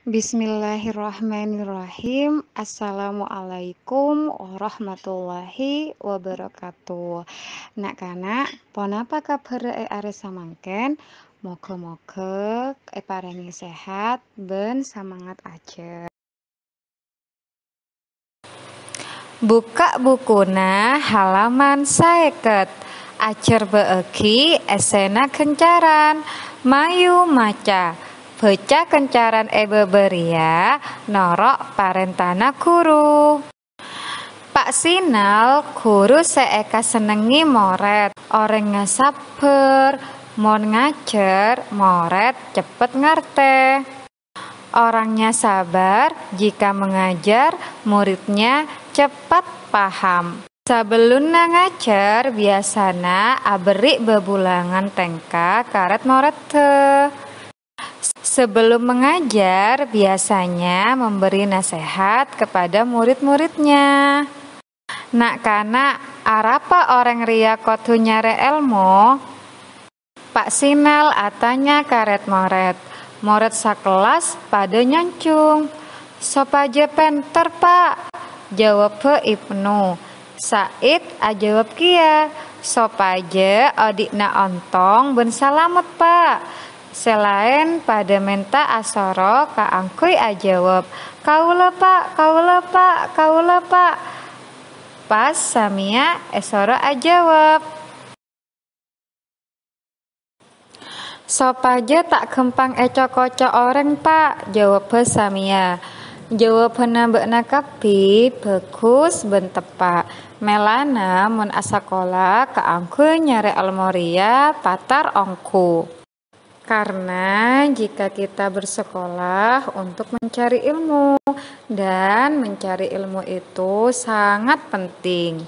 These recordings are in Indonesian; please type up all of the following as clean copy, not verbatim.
Bismillahirrahmanirrahim. Assalamualaikum warahmatullahi wabarakatuh. Nak kana, ponapa kabar are samangken? Moga-moga parengi sehat ben semangat aja. Buka bukuna halaman 50. Acer beeki esena kencaran. Mayu maca. Baca kencaran beberia norok parentana guru. Pak Sinal guru seeka senengi moret. Orang ngasaber, mon ngajar, moret cepet ngerte. Orangnya sabar, jika mengajar, muridnya cepat paham. Sebelum ngajar, biasana aberi bebulangan tengka karet moret te. Sebelum mengajar, biasanya memberi nasihat kepada murid-muridnya. Nak kana, arapa orang ria kotu nyare ilmu? Pak Sinal atanya karet moret. Moret sakelas pada nyancung. Sopaje penter pak, jawab pe Ibnu. Said ajawab kia. Sopaje odikna ontong ben salamet pak. Selain pada menta asoro kaangkuy ajawab. Kaula pak, kaula pak, kaula pak. Pas samia esoro ajawab. Sopaje tak kempang ecok-kocok orang pak, jawab samia. Jawab mbekna kapi bagus ben tepak. Melana mun asakola kaangkuy nyare almoria patar ongku. Karena jika kita bersekolah untuk mencari ilmu dan mencari ilmu itu sangat penting.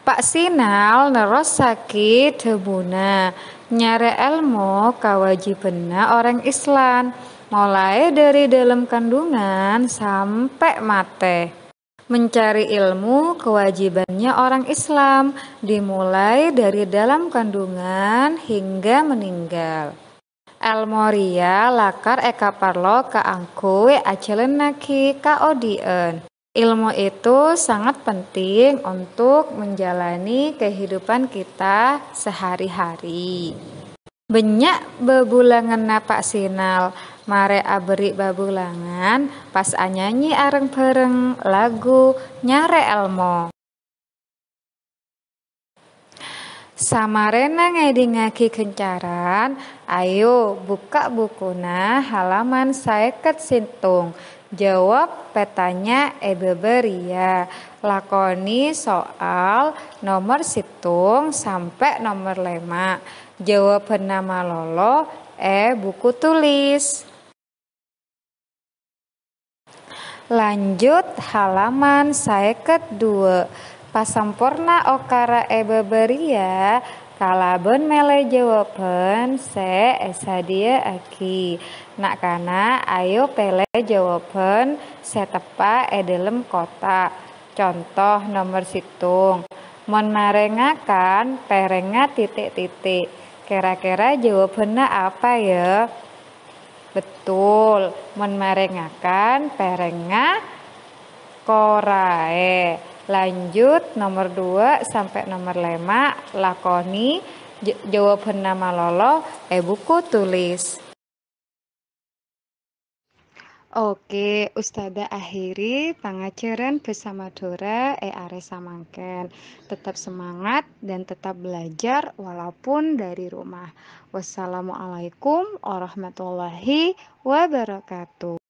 Pak Sinal neros sakit tebuna. Nyare ilmu kewajibanna orang Islam, mulai dari dalam kandungan sampai mate. Mencari ilmu kewajibannya orang Islam, dimulai dari dalam kandungan hingga meninggal. Elmoria lakar eka parlo kaangkuy acelenaki kaodien. Ilmu itu sangat penting untuk menjalani kehidupan kita sehari-hari. Banyak bebulangan Pak Sinal, mare aberi bebulangan pas anyanyi areng bareng lagu nyare elmo. Samarena ngedingaki kencaran, ayo buka bukuna halaman 50 sintung. Jawab petanya beberia. Lakoni soal nomor situng sampai nomor 5. Jawab nama lolo buku tulis. Lanjut halaman 52. Pasampurna okara beberia kalaben mele jawaban se esadia aki. Nak kana ayo pele jawaban se tepa dalam kotak. Contoh nomor situng. Mon marengakan perenga titik-titik. Kira-kira jawabannya apa ya? Betul. Mon marengakan perenga korae. Lanjut nomor 2 sampai nomor 5 lakoni jawaban nama lolo buku tulis. Oke, Ustazah akhiri pengajaran bersama Dora are samangken. Tetap semangat dan tetap belajar walaupun dari rumah. Wassalamualaikum warahmatullahi wabarakatuh.